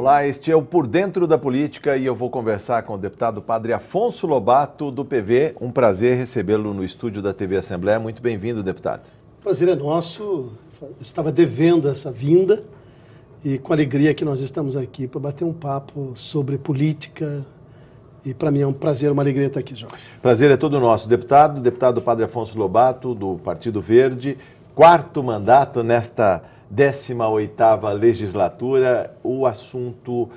Olá, este é o Por Dentro da Política e eu vou conversar com o deputado Padre Afonso Lobato, do PV. Um prazer recebê-lo no estúdio da TV Assembleia. Muito bem-vindo, deputado. O prazer é nosso. Eu estava devendo essa vinda e com alegria que nós estamos aqui para bater um papo sobre política. E para mim é um prazer, uma alegria estar aqui, Jorge. Prazer é todo nosso. Deputado Padre Afonso Lobato, do Partido Verde, quarto mandato nesta 18ª legislatura. O assunto,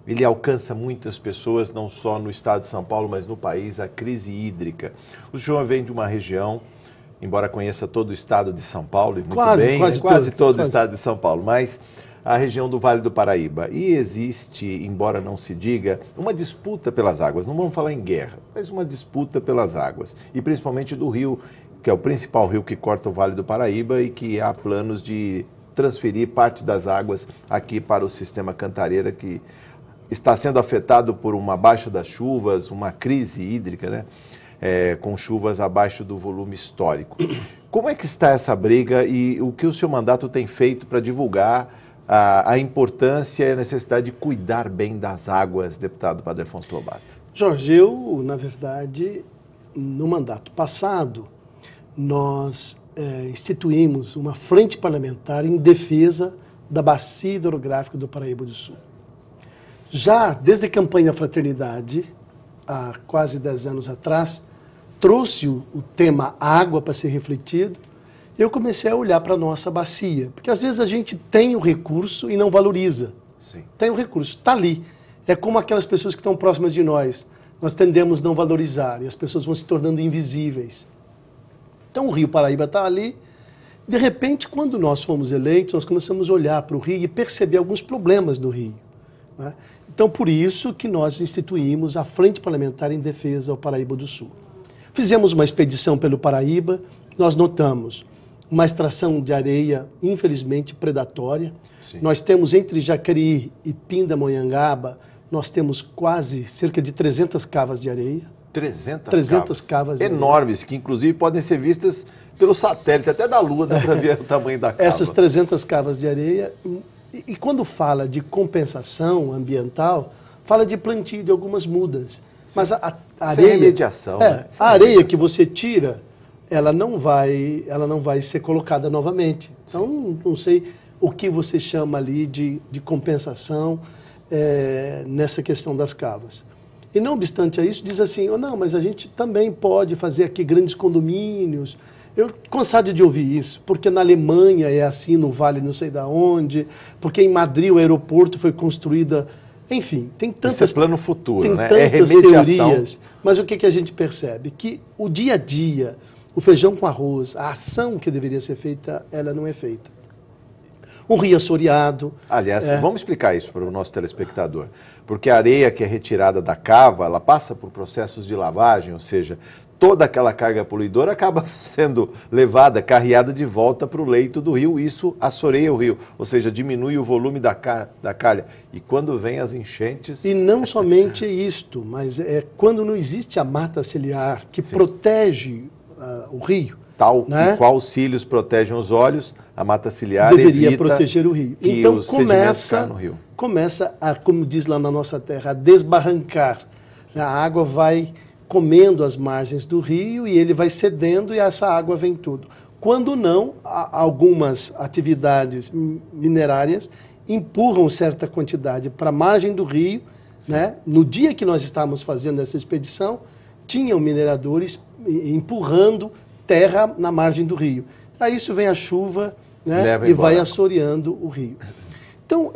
ele alcança muitas pessoas, não só no estado de São Paulo, mas no país, a crise hídrica. O senhor vem de uma região, embora conheça todo o estado de São Paulo, e muito bem, quase todo o estado de São Paulo, mas a região do Vale do Paraíba. E existe, embora não se diga, uma disputa pelas águas. Não vamos falar em guerra, mas uma disputa pelas águas. E principalmente do rio, que é o principal rio que corta o Vale do Paraíba e que há planos de transferir parte das águas aqui para o sistema Cantareira, que está sendo afetado por uma baixa das chuvas, uma crise hídrica, né? Com chuvas abaixo do volume histórico. Como é que está essa briga e o que o seu mandato tem feito para divulgar a importância e a necessidade de cuidar bem das águas, deputado Padre Afonso Lobato? Jorge, eu, na verdade, no mandato passado, nós instituímos uma frente parlamentar em defesa da bacia hidrográfica do Paraíba do Sul. Já desde a campanha Fraternidade, há quase 10 anos atrás, trouxe o tema água para ser refletido. Eu comecei a olhar para a nossa bacia, porque às vezes a gente tem o recurso e não valoriza. Sim. Tem o recurso, está ali. É como aquelas pessoas que estão próximas de nós. Nós tendemos a não valorizar e as pessoas vão se tornando invisíveis. Então o Rio Paraíba está ali. De repente, quando nós fomos eleitos, nós começamos a olhar para o Rio e perceber alguns problemas do Rio, né? Então, por isso que nós instituímos a Frente Parlamentar em Defesa ao Paraíba do Sul. Fizemos uma expedição pelo Paraíba, nós notamos uma extração de areia, infelizmente, predatória. Sim. Nós temos entre Jacareí e Pindamonhangaba, nós temos quase cerca de 300 cavas de areia. 300 cavas de areia. Enormes, que inclusive podem ser vistas pelo satélite, até da Lua, dá para ver o tamanho da cava. Essas 300 cavas de areia. E quando fala de compensação ambiental, fala de plantio de algumas mudas. Sim. Mas a areia... Sem remediação, né? A areia que você tira, ela não vai ser colocada novamente. Então, não sei o que você chama ali de compensação nessa questão das cavas. E não obstante a isso, diz assim, não, mas a gente também pode fazer aqui grandes condomínios. Eu cansado de ouvir isso, porque na Alemanha é assim, no Vale não sei da onde, porque em Madrid o aeroporto foi construída, enfim, tem tantas... Isso é plano futuro, tem né? tantas remediação. Teorias, mas o que a gente percebe? Que o dia a dia, o feijão com arroz, a ação que deveria ser feita, ela não é feita. Um rio assoreado... Aliás, vamos explicar isso para o nosso telespectador, porque a areia que é retirada da cava, ela passa por processos de lavagem, ou seja, toda aquela carga poluidora acaba sendo levada, carreada de volta para o leito do rio, isso assoreia o rio, ou seja, diminui o volume da calha. E quando vem as enchentes... E não somente isto, mas quando não existe a mata ciliar que protege o rio. Tal né? e qual os cílios protegem os olhos, a mata ciliar deveria evita proteger o rio. Que então os sedimentos caem no rio. Começa a, como diz lá na nossa terra, a desbarrancar. A água vai comendo as margens do rio e ele vai cedendo e essa água vem tudo. Quando não, algumas atividades minerárias empurram certa quantidade para a margem do rio, né? No dia que nós estávamos fazendo essa expedição, tinham mineradores empurrando terra na margem do rio. Aí isso vem a chuva, né? E vai assoreando o rio. Então,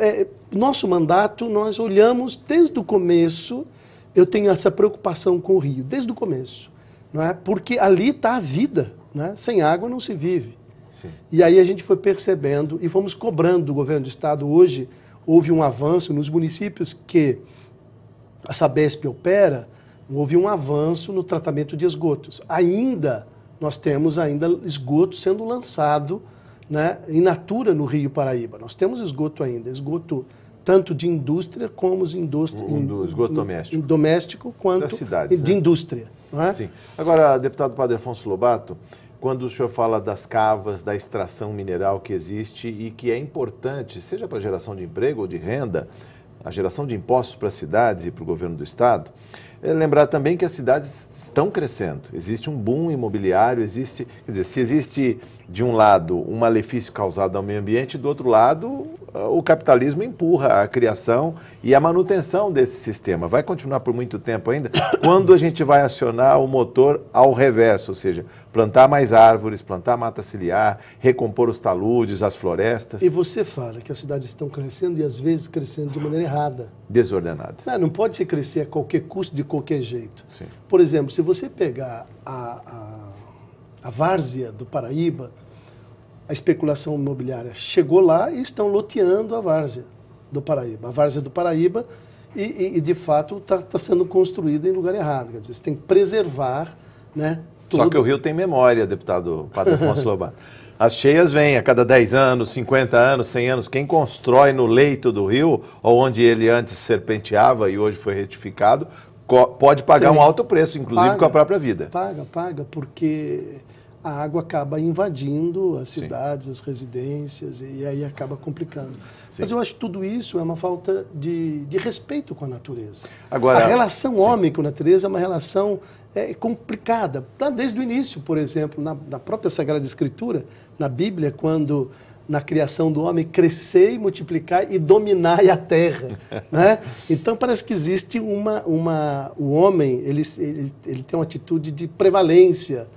nosso mandato, nós olhamos desde o começo. Eu tenho essa preocupação com o rio, desde o começo, não é? Porque ali está a vida, né? Sem água não se vive. Sim. E aí a gente foi percebendo e fomos cobrando do governo do estado. Hoje houve um avanço nos municípios que a Sabesp opera, houve um avanço no tratamento de esgotos. Nós temos esgoto sendo lançado, né, in natura no Rio Paraíba. Nós temos esgoto ainda, esgoto tanto de indústria como do esgoto doméstico. Doméstico quanto das cidades, de indústria. Não é? Sim. Agora, deputado Padre Afonso Lobato, quando o senhor fala das cavas, da extração mineral que existe e que é importante, seja para a geração de emprego ou de renda, a geração de impostos para as cidades e para o governo do estado, lembrar também que as cidades estão crescendo. Existe um boom imobiliário, existe, quer dizer, se existe de um lado um malefício causado ao meio ambiente, do outro lado o capitalismo empurra a criação e a manutenção desse sistema. Vai continuar por muito tempo ainda, quando a gente vai acionar o motor ao reverso, ou seja, plantar mais árvores, plantar mata ciliar, recompor os taludes, as florestas. E você fala que as cidades estão crescendo e às vezes crescendo de maneira errada. Desordenada. Não pode se crescer a qualquer custo, de qualquer jeito. Sim. Por exemplo, se você pegar a várzea do Paraíba, a especulação imobiliária chegou lá e estão loteando a várzea do Paraíba. A várzea do Paraíba e de fato, está sendo construída em lugar errado. Quer dizer, você tem que preservar, né? Tudo. Só que o Rio tem memória, deputado Padre Afonso Lobato. As cheias vêm a cada 10 anos, 50 anos, 100 anos. Quem constrói no leito do rio, ou onde ele antes serpenteava e hoje foi retificado, pode pagar um alto preço, inclusive com a própria vida. Paga, porque a água acaba invadindo as cidades, as residências, e aí acaba complicando. Sim. Mas eu acho que tudo isso é uma falta de respeito com a natureza. Agora, a relação homem com a natureza é uma relação complicada. Desde o início, por exemplo, na própria Sagrada Escritura, na Bíblia, quando na criação do homem, crescer e multiplicar e dominar a terra. Né? Então parece que existe o homem, ele tem uma atitude de prevalência,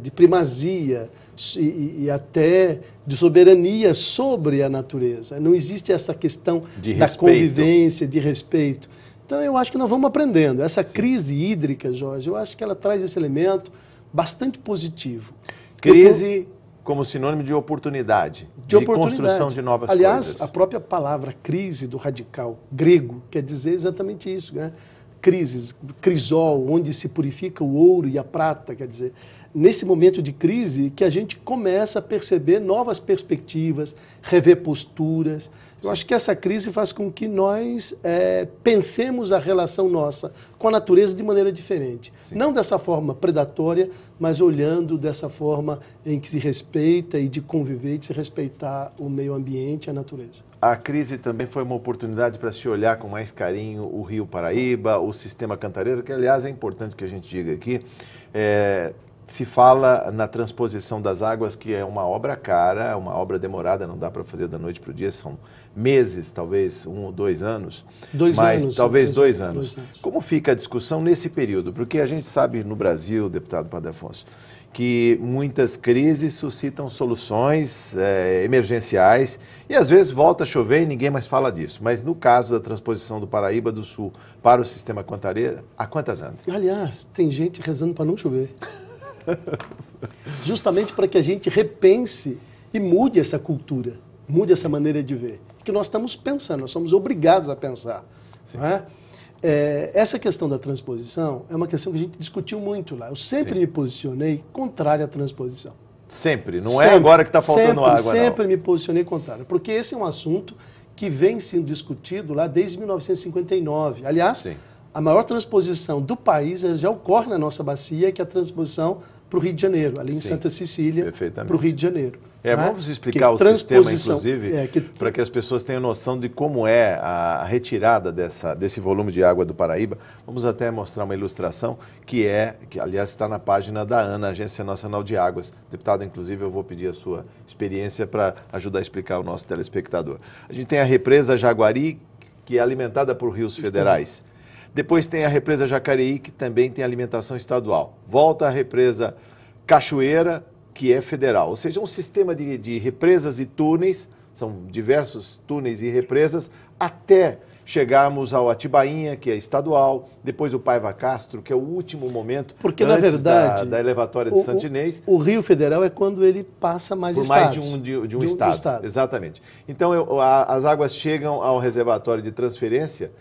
de primazia e até de soberania sobre a natureza. Não existe essa questão da convivência, de respeito. Então eu acho que nós vamos aprendendo. Essa crise hídrica, Jorge, eu acho que ela traz esse elemento bastante positivo. Crise como sinônimo de oportunidade, de construção de novas coisas. Aliás, a própria palavra crise do radical grego quer dizer exatamente isso, né? Crises, crisol, onde se purifica o ouro e a prata, quer dizer, nesse momento de crise que a gente começa a perceber novas perspectivas, rever posturas. Eu acho que essa crise faz com que nós pensemos a relação nossa com a natureza de maneira diferente. Sim. Não dessa forma predatória, mas olhando dessa forma em que se respeita e de conviver, de se respeitar o meio ambiente e a natureza. A crise também foi uma oportunidade para se olhar com mais carinho o Rio Paraíba, o sistema Cantareira, que aliás é importante que a gente diga aqui, se fala na transposição das águas, que é uma obra cara, uma obra demorada, não dá para fazer da noite para o dia, são meses, talvez 1 ou 2 anos. 2 anos. Talvez 2 anos. Como fica a discussão nesse período? Porque a gente sabe no Brasil, deputado Padre Afonso, que muitas crises suscitam soluções emergenciais e às vezes volta a chover e ninguém mais fala disso. Mas no caso da transposição do Paraíba do Sul para o sistema Cantareira, há quantas anos? Aliás, tem gente rezando para não chover. Justamente para que a gente repense e mude essa cultura, mude essa maneira de ver. Porque nós estamos pensando, nós somos obrigados a pensar. Não é? Essa questão da transposição é uma questão que a gente discutiu muito lá. Eu sempre me posicionei contrário à transposição. Sempre? Não é agora que está faltando água, não? Sempre me posicionei contrário. Porque esse é um assunto que vem sendo discutido lá desde 1959. Aliás, a maior transposição do país já ocorre na nossa bacia, que é a transposição para o Rio de Janeiro, ali em Santa Cecília, para o Rio de Janeiro. Vamos explicar o sistema, inclusive, para que as pessoas tenham noção de como é a retirada desse volume de água do Paraíba. Vamos até mostrar uma ilustração que aliás, está na página da ANA, Agência Nacional de Águas. Deputado, inclusive, eu vou pedir a sua experiência para ajudar a explicar ao nosso telespectador. A gente tem a represa Jaguari, que é alimentada por rios federais. Depois tem a represa Jacareí, que também tem alimentação estadual. Volta a represa Cachoeira, que é federal. Ou seja, um sistema de represas e túneis, são diversos túneis e represas, até chegarmos ao Atibainha, que é estadual, depois o Paiva Castro, que é o último momento, porque na verdade da elevatória de Santinês. O Rio Federal é quando ele passa mais estados. Por mais de um estado. Exatamente. Então, as águas chegam ao reservatório de transferência,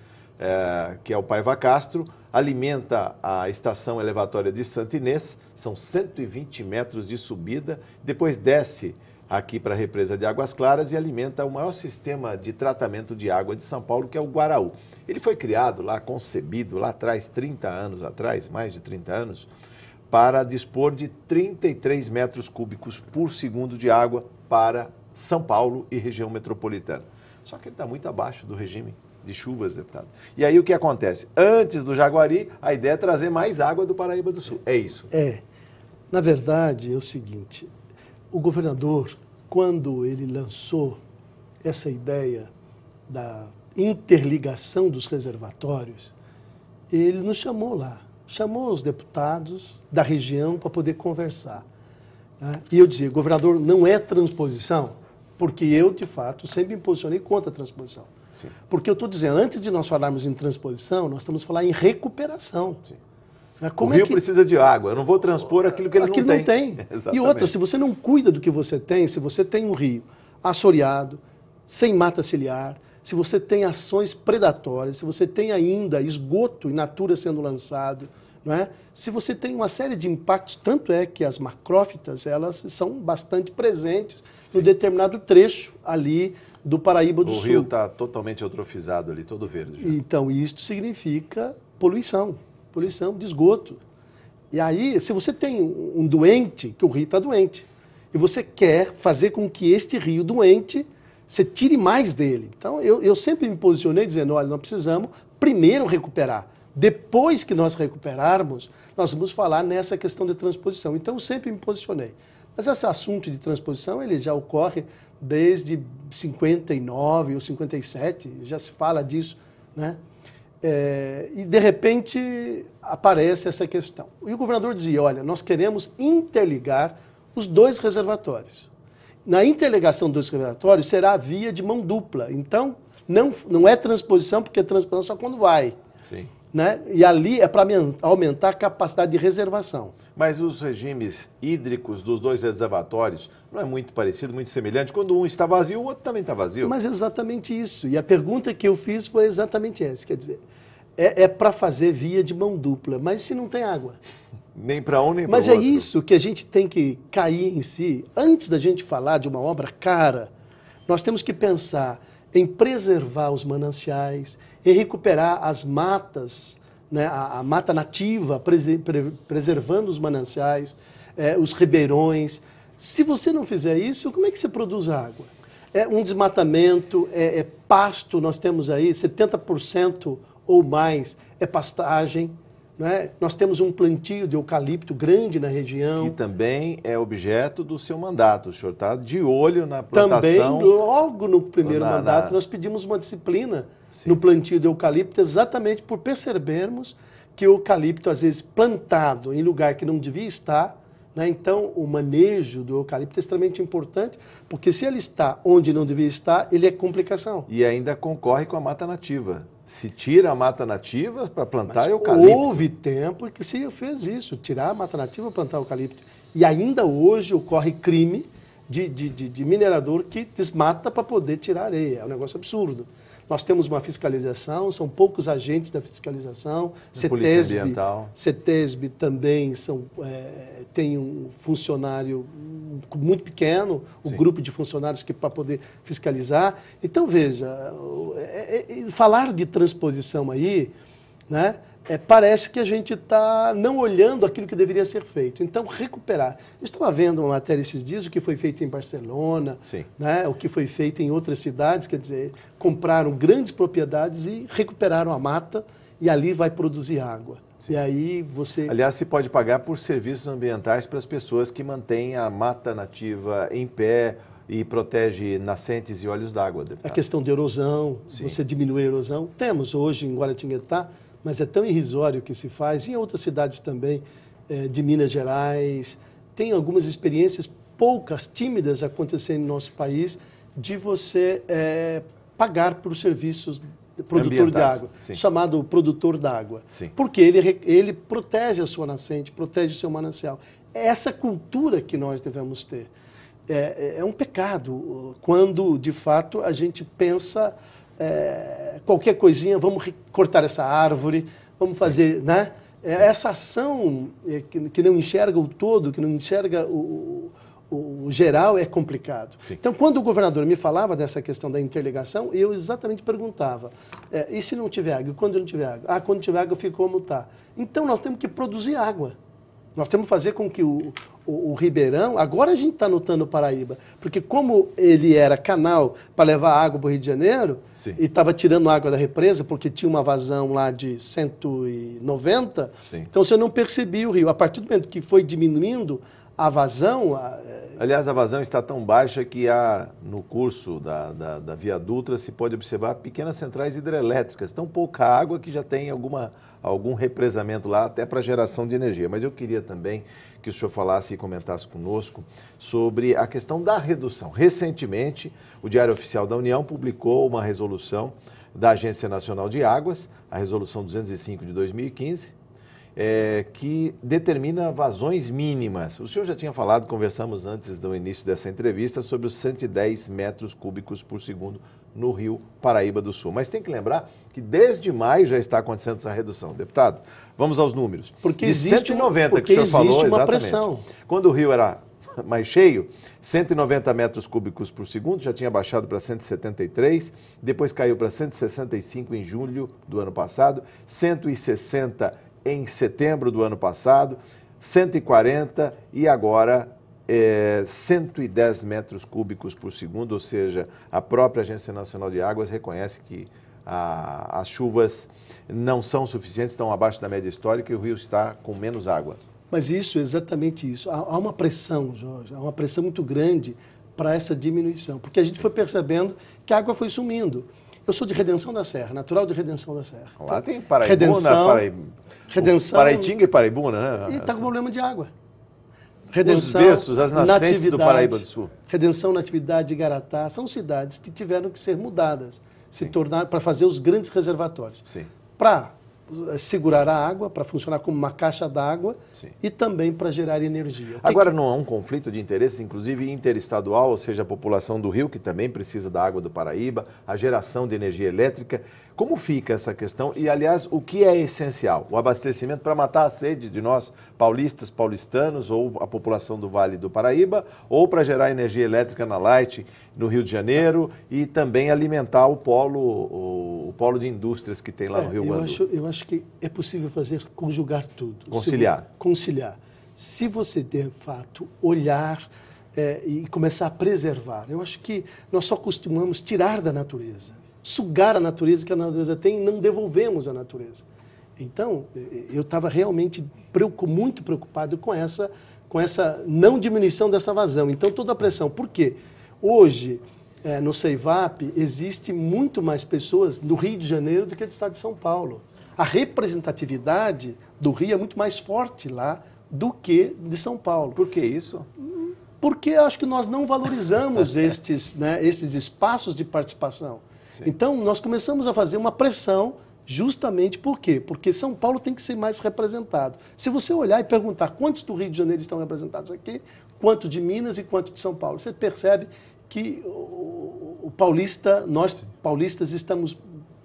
que é o Paiva Castro, alimenta a estação elevatória de Santinês, são 120 metros de subida, depois desce aqui para a represa de Águas Claras e alimenta o maior sistema de tratamento de água de São Paulo, que é o Guaraú. Ele foi criado lá, concebido lá atrás, 30 anos atrás, mais de 30 anos, para dispor de 33 metros cúbicos por segundo de água para São Paulo e região metropolitana. Só que ele está muito abaixo do regime de chuvas, deputado. E aí o que acontece? Antes do Jaguari, a ideia é trazer mais água do Paraíba do Sul. É isso? É. Na verdade, é o seguinte, o governador, quando ele lançou essa ideia da interligação dos reservatórios, ele nos chamou lá, chamou os deputados da região para poder conversar, né? E eu dizia, governador, não é transposição, porque eu, de fato, sempre me posicionei contra a transposição. Sim. Porque eu estou dizendo, antes de nós falarmos em transposição, nós estamos falando em recuperação. Sim. Como o rio precisa de água, eu não vou transpor aquilo que ele não tem. E outra, se você não cuida do que você tem, se você tem um rio assoreado, sem mata ciliar, se você tem ações predatórias, se você tem ainda esgoto in natura sendo lançado, não é? Se você tem uma série de impactos, tanto é que as macrófitas, elas são bastante presentes no determinado trecho ali do Paraíba do Sul. O rio está totalmente eutrofizado ali, todo verde. Já. Então, isto significa poluição de esgoto. E aí, se você tem um doente, que o rio está doente, e você quer fazer com que este rio doente, você tire mais dele. Então, eu sempre me posicionei dizendo, olha, nós precisamos primeiro recuperar. Depois que nós recuperarmos, nós vamos falar nessa questão de transposição. Então, eu sempre me posicionei. Mas esse assunto de transposição, ele já ocorre desde 59 ou 57, já se fala disso, né? E, de repente, aparece essa questão. E o governador dizia, olha, nós queremos interligar os dois reservatórios. Na interligação dos reservatórios será a via de mão dupla. Então, não é transposição, porque transposição é só quando vai. Sim. Né? E ali é para aumentar a capacidade de reservação. Mas os regimes hídricos dos dois reservatórios não é muito parecido, muito semelhante? Quando um está vazio, o outro também está vazio. Mas é exatamente isso. E a pergunta que eu fiz foi exatamente essa. Quer dizer, é para fazer via de mão dupla, mas se não tem água? Nem para um, nem para o outro. outro. Mas é isso que a gente tem que cair em si. Antes da gente falar de uma obra cara, nós temos que pensar em preservar os mananciais, em recuperar as matas, né, a mata nativa, preservando os mananciais, os ribeirões. Se você não fizer isso, como é que você produz água? É um desmatamento, é pasto, nós temos aí 70% ou mais é pastagem. Né? Nós temos um plantio de eucalipto grande na região. Que também é objeto do seu mandato. O senhor está de olho na plantação. Também, logo no primeiro mandato, nós pedimos uma disciplina no plantio de eucalipto, exatamente por percebermos que o eucalipto, às vezes, plantado em lugar que não devia estar, né? Então, o manejo do eucalipto é extremamente importante, porque se ele está onde não devia estar, ele é complicação. E ainda concorre com a mata nativa. Se tira a mata nativa para plantar eucalipto. Houve tempo que se fez isso, tirar a mata nativa e plantar eucalipto. E ainda hoje ocorre crime de minerador que desmata para poder tirar areia. É um negócio absurdo. Nós temos uma fiscalização, são poucos agentes da fiscalização. CETESB também tem um funcionário muito pequeno, um grupo de funcionários que para poder fiscalizar. Então, veja, falar de transposição aí, né, parece que a gente está não olhando aquilo que deveria ser feito. Então, recuperar. Eu estava vendo uma matéria esses dias, o que foi feito em Barcelona, né, o que foi feito em outras cidades, quer dizer, compraram grandes propriedades e recuperaram a mata e ali vai produzir água. Sim. E aí você... Aliás, se pode pagar por serviços ambientais para as pessoas que mantêm a mata nativa em pé e protege nascentes e olhos d'água. A questão de erosão, você diminui a erosão. Temos hoje em Guaratinguetá, mas é tão irrisório que se faz, e em outras cidades também, de Minas Gerais. Tem algumas experiências, poucas, tímidas, acontecendo no nosso país, de você pagar por serviços produtor de água, chamado produtor d'água. Porque ele protege a sua nascente, protege o seu manancial. É essa cultura que nós devemos ter. É um pecado quando, de fato, a gente pensa... qualquer coisinha, vamos cortar essa árvore, vamos fazer, né? Essa ação que não enxerga o todo, que não enxerga o geral, é complicado. Então, quando o governador me falava dessa questão da interligação, eu exatamente perguntava, e se não tiver água? E quando não tiver água? Ah, quando tiver água, ficou como está. Então, nós temos que produzir água. Nós temos que fazer com que o Ribeirão, agora a gente está notando o Paraíba, porque como ele era canal para levar água para o Rio de Janeiro, Sim. e estava tirando água da represa, porque tinha uma vazão lá de 190, Sim. então você não percebia o rio. A partir do momento que foi diminuindo a vazão... Aliás, a vazão está tão baixa que há, no curso da Via Dutra, se pode observar pequenas centrais hidrelétricas, tão pouca água que já tem algum represamento lá, até para geração de energia. Mas eu queria também que o senhor falasse e comentasse conosco sobre a questão da redução. Recentemente, o Diário Oficial da União publicou uma resolução da Agência Nacional de Águas, a Resolução 205 de 2015, que determina vazões mínimas. O senhor já tinha falado, conversamos antes do início dessa entrevista, sobre os 110 metros cúbicos por segundo no rio Paraíba do Sul. Mas tem que lembrar que desde maio já está acontecendo essa redução. Deputado, vamos aos números. Porque de existe 190 que o senhor falou, uma exatamente. pressão. Quando o rio era mais cheio, 190 metros cúbicos por segundo, já tinha baixado para 173, depois caiu para 165 em julho do ano passado, 160 em setembro do ano passado, 140 e agora 110 metros cúbicos por segundo, ou seja, a própria Agência Nacional de Águas reconhece que as chuvas não são suficientes, estão abaixo da média histórica e o rio está com menos água. Mas isso, exatamente isso. Há uma pressão, Jorge, há uma pressão muito grande para essa diminuição, porque a gente foi percebendo que a água foi sumindo. Eu sou de Redenção da Serra, natural de Redenção da Serra. Lá tem Paraibuna, Paraitinga e Paraibuna, né? E está com problema de água. Redenção, os berços, as nascentes do Paraíba do Sul. Redenção, Natividade e Igaratá são cidades que tiveram que ser mudadas, se tornar para fazer os grandes reservatórios. Sim. Para segurar a água, para funcionar como uma caixa d'água e também para gerar energia. Agora não há um conflito de interesses, inclusive interestadual, ou seja, a população do Rio, que também precisa da água do Paraíba, a geração de energia elétrica. Como fica essa questão? E, aliás, o que é essencial? O abastecimento para matar a sede de nós, paulistas, paulistanos, ou a população do Vale do Paraíba, ou para gerar energia elétrica na Light, no Rio de Janeiro, e também alimentar o polo de indústrias que tem lá no Rio Guandu. Eu acho que é possível conjugar tudo. Conciliar. Conciliar. Se você, de fato, olhar e começar a preservar. Eu acho que nós só costumamos tirar da natureza, sugar a natureza que a natureza tem e não devolvemos à natureza. Então, eu estava realmente muito preocupado com essa não diminuição dessa vazão. Então, toda a pressão. Por quê? Hoje, no CEIVAP, existe muito mais pessoas no Rio de Janeiro do que no estado de São Paulo. A representatividade do Rio é muito mais forte lá do que de São Paulo. Por que isso? Porque acho que nós não valorizamos estes espaços de participação. Sim. Então, nós começamos a fazer uma pressão justamente por quê? Porque São Paulo tem que ser mais representado. Se você olhar e perguntar quantos do Rio de Janeiro estão representados aqui, quanto de Minas e quanto de São Paulo, você percebe que nós paulistas estamos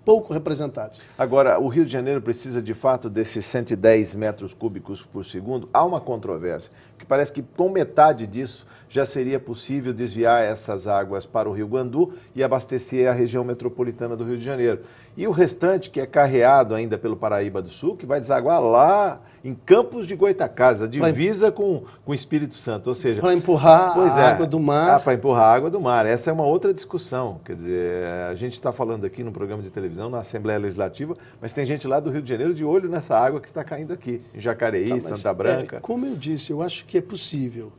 pouco representados. Agora, o Rio de Janeiro precisa de fato desses 110 metros cúbicos por segundo? Há uma controvérsia, que parece que com metade disso já seria possível desviar essas águas para o Rio Guandu e abastecer a região metropolitana do Rio de Janeiro. E o restante, que é carreado ainda pelo Paraíba do Sul, que vai desaguar lá em Campos de Goytacazes, divisa com o Espírito Santo, ou seja... Para empurrar a água do mar. Para empurrar a água do mar. Essa é uma outra discussão. Quer dizer, a gente está falando aqui no programa de televisão, na Assembleia Legislativa, mas tem gente lá do Rio de Janeiro de olho nessa água que está caindo aqui, em Jacareí, Santa Branca. Como eu disse, eu acho que é possível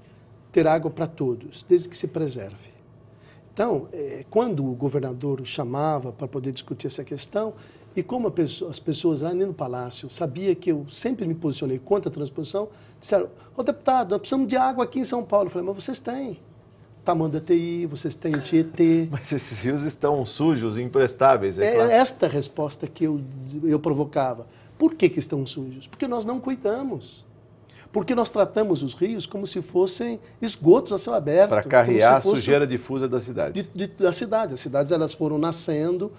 ter água para todos, desde que se preserve. Então, quando o governador chamava para poder discutir essa questão, e como as pessoas lá no Palácio sabiam que eu sempre me posicionei contra a transposição, disseram, deputado, nós precisamos de água aqui em São Paulo. Eu falei, mas vocês têm. Tamanduateí, vocês têm o Tietê. Mas esses rios estão sujos, imprestáveis. Esta resposta que eu provocava. Por que estão sujos? Porque nós não cuidamos. Porque nós tratamos os rios como se fossem esgotos a céu aberto. Para carrear a sujeira difusa das cidades. Das cidades. As cidades elas foram nascendo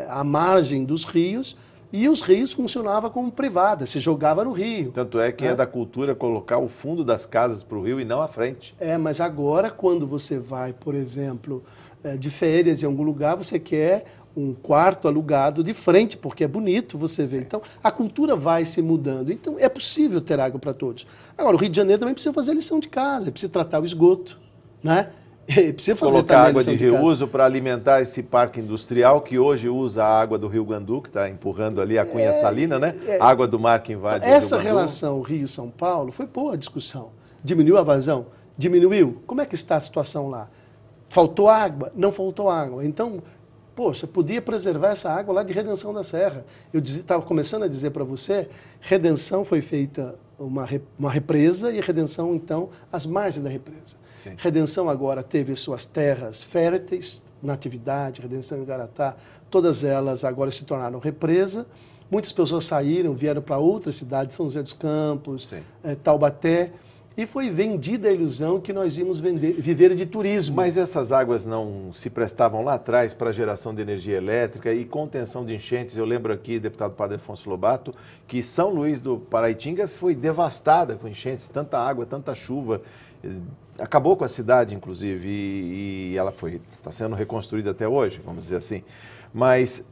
à margem dos rios e os rios funcionavam como privadas, se jogava no rio. Tanto é que é da cultura colocar o fundo das casas para o rio e não a frente. Mas agora quando você vai, por exemplo, de férias em algum lugar, você quer um quarto alugado de frente, porque é bonito você ver. Então, a cultura vai se mudando. Então, é possível ter água para todos. Agora, o Rio de Janeiro também precisa fazer a lição de casa, precisa tratar o esgoto, né? Precisa fazer colocar água de reuso para alimentar esse parque industrial que hoje usa a água do Rio Guandu, que está empurrando ali a cunha salina, né? Água do mar que invade o Rio Essa relação Rio-São Paulo foi boa a discussão. Diminuiu a vazão? Diminuiu. Como é que está a situação lá? Faltou água? Não faltou água. Então, poxa, podia preservar essa água lá de Redenção da Serra. Eu estava começando a dizer para você, Redenção foi feita uma represa e Redenção, então, as margens da represa. Sim. Redenção agora teve suas terras férteis, Natividade, Redenção em Garatá, todas elas agora se tornaram represa. Muitas pessoas saíram, vieram para outras cidades, São José dos Campos, Taubaté, e foi vendida a ilusão que nós íamos viver de turismo. Mas essas águas não se prestavam lá atrás para a geração de energia elétrica e contenção de enchentes? Eu lembro aqui, deputado Padre Afonso Lobato, que São Luís do Paraitinga foi devastada com enchentes, tanta água, tanta chuva. Acabou com a cidade, inclusive, e ela está sendo reconstruída até hoje, vamos dizer assim. Mas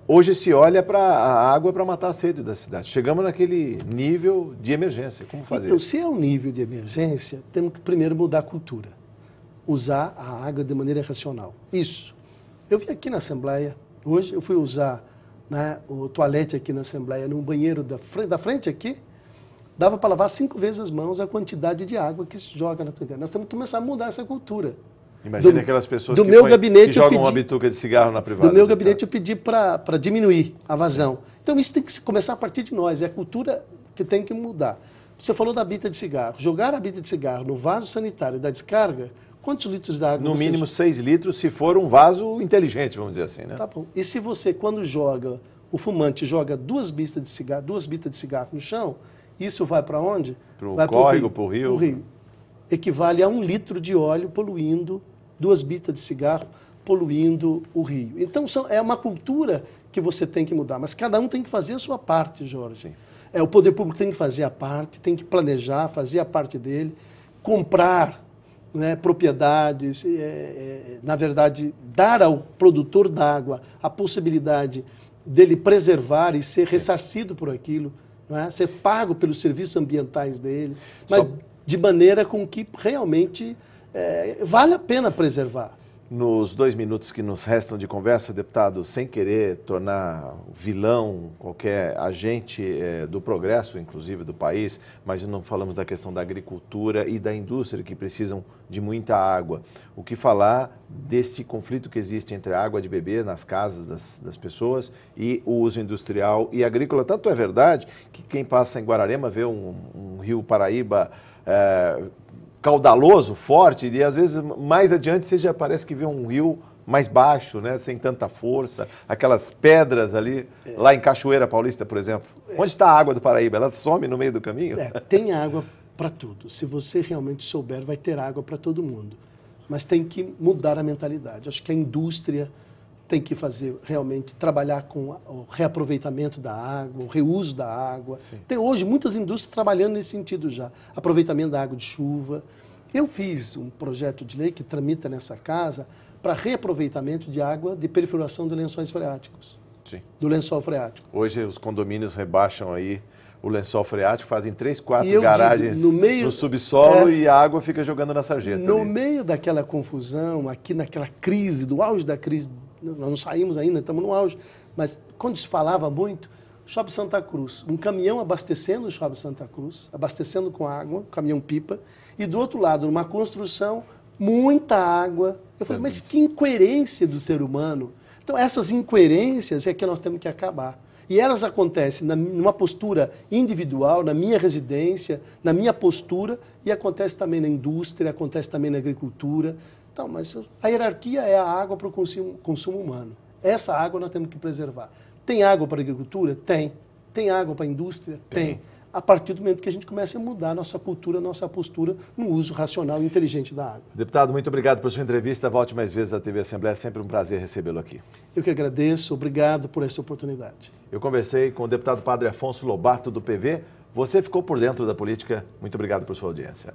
hoje se olha para a água para matar a sede da cidade. Chegamos naquele nível de emergência. Como fazer? Então, se é um nível de emergência, temos que primeiro mudar a cultura. Usar a água de maneira racional. Isso. Eu vim aqui na Assembleia, hoje eu fui usar, né, o toalete aqui na Assembleia, num banheiro da frente aqui, dava para lavar 5 vezes as mãos a quantidade de água que se joga na tua internet. Nós temos que começar a mudar essa cultura. Imagina aquelas pessoas que jogam uma bituca de cigarro na privada. Do meu gabinete eu pedi para diminuir a vazão. Então isso tem que começar a partir de nós, é a cultura que tem que mudar. Você falou da bita de cigarro. Jogar a bita de cigarro no vaso sanitário da descarga, quantos litros de água No mínimo 6 litros, se for um vaso inteligente, vamos dizer assim, né? Tá bom. E se você, quando o fumante joga 2 bitas de cigarro no chão, isso vai para onde? Para o córrego, para o rio. Pro rio. Equivale a 1 litro de óleo poluindo, 2 bitas de cigarro poluindo o rio. Então, é uma cultura que você tem que mudar, mas cada um tem que fazer a sua parte, Jorge. O poder público tem que fazer a parte, tem que planejar, fazer a parte dele, comprar, né, propriedades, na verdade, dar ao produtor d'água a possibilidade dele preservar e ser ressarcido por aquilo, né, ser pago pelos serviços ambientais dele, mas de maneira com que realmente vale a pena preservar. Nos 2 minutos que nos restam de conversa, deputado, sem querer tornar vilão qualquer agente do progresso, inclusive do país, mas não falamos da questão da agricultura e da indústria, que precisam de muita água. O que falar desse conflito que existe entre a água de beber nas casas das pessoas e o uso industrial e agrícola? Tanto é verdade que quem passa em Guararema vê um rio Paraíba caudaloso, forte, e às vezes mais adiante você já parece que vê um rio mais baixo, né, sem tanta força, aquelas pedras ali, lá em Cachoeira Paulista, por exemplo. Onde está a água do Paraíba? Ela some no meio do caminho? Tem água para tudo. Se você realmente souber, vai ter água para todo mundo. Mas tem que mudar a mentalidade. Acho que a indústria tem que realmente trabalhar com o reaproveitamento da água, o reuso da água. Sim. Tem hoje muitas indústrias trabalhando nesse sentido já. Aproveitamento da água de chuva. Eu fiz um projeto de lei que tramita nessa casa para reaproveitamento de água de perfuração de lençóis freáticos. Sim. Do lençol freático. Hoje os condomínios rebaixam aí o lençol freático, fazem 3, 4 garagens no subsolo e a água fica jogando na sarjeta. No meio daquela confusão, aqui naquela crise, do auge da crise, nós não saímos ainda, estamos no auge, mas quando se falava muito, Shopping Santa Cruz, um caminhão abastecendo o Shopping Santa Cruz, abastecendo com água, caminhão-pipa, e do outro lado, numa construção, muita água. Eu falei, mas que incoerência do ser humano. Então, essas incoerências é que nós temos que acabar. E elas acontecem numa postura individual, na minha residência, na minha postura, e acontece também na indústria, acontece também na agricultura. Então, mas a hierarquia é a água para o consumo humano. Essa água nós temos que preservar. Tem água para a agricultura? Tem. Tem água para a indústria? Tem. A partir do momento que a gente começa a mudar a nossa cultura, a nossa postura no uso racional e inteligente da água. Deputado, muito obrigado por sua entrevista. Volte mais vezes à TV Assembleia. É sempre um prazer recebê-lo aqui. Eu que agradeço. Obrigado por essa oportunidade. Eu conversei com o deputado Padre Afonso Lobato, do PV. Você ficou por dentro da política. Muito obrigado por sua audiência.